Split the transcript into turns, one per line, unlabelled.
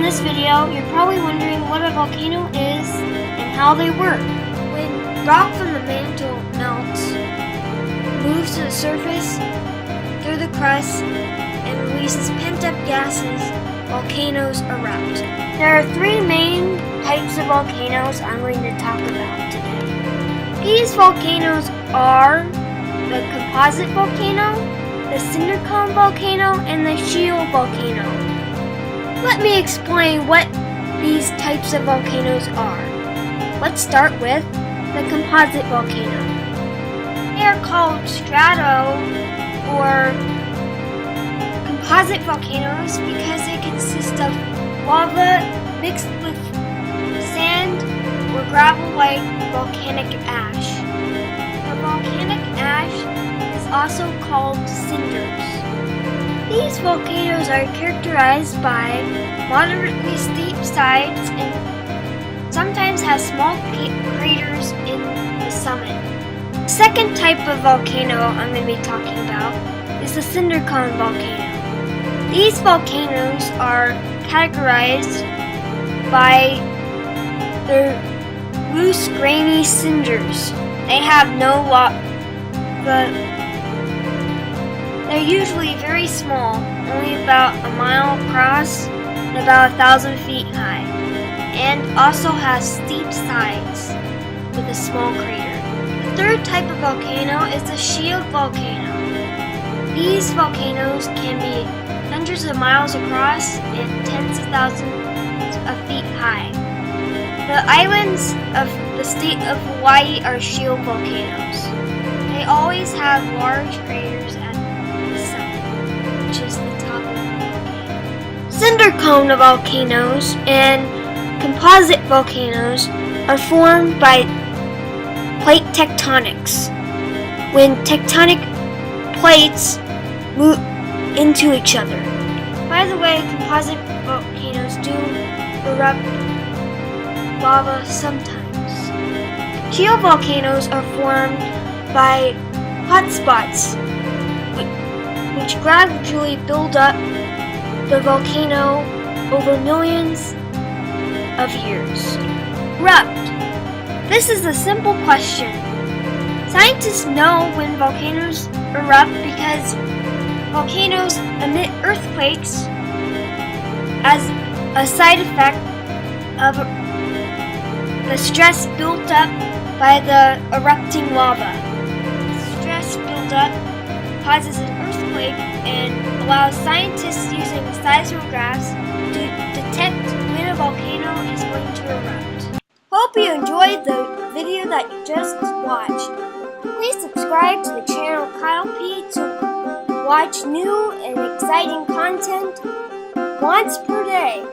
this video, you're probably wondering what a volcano is and how they work. When rock from the mantle melts, moves to the surface through the crust, and releases pent-up gases, volcanoes erupt. There are three main types of volcanoes I'm going to talk about today. These volcanoes are the composite volcano, the cinder cone volcano, and the shield volcano. Let me explain what these types of volcanoes are. Let's start with the composite volcano. They are called strato or composite volcanoes because they consist of lava mixed with sand or gravel like volcanic ash. The volcanic ash is also called cinders. These volcanoes are characterized by moderately steep sides and sometimes have small craters in the summit. The second type of volcano I'm going to be talking about is the cinder cone volcano. These volcanoes are categorized by their loose, grainy cinders. They have no lava. They're usually very small, only about a mile across and about 1,000 feet high, and also has steep sides with a small crater. The third type of volcano is the shield volcano. These volcanoes can be hundreds of miles across and tens of thousands of feet high. The islands of the state of Hawaii are shield volcanoes. They always have large craters at the summit, which is the top of the volcano. Cinder cone volcanoes and composite volcanoes are formed by plate tectonics. When tectonic plates move into each other. By the way, composite volcanoes do erupt lava sometimes. Shield volcanoes are formed by hotspots, which gradually build up the volcano over millions of years. Erupt. This is a simple question. Scientists know when volcanoes erupt because volcanoes emit earthquakes as a side effect of the stress built up by the erupting lava. Stress built up causes an earthquake and allows scientists using seismographs to detect when a volcano is going to erupt. Hope you enjoyed the video that you just watched. Please subscribe to the channel Kyle P to watch new and exciting content once per day.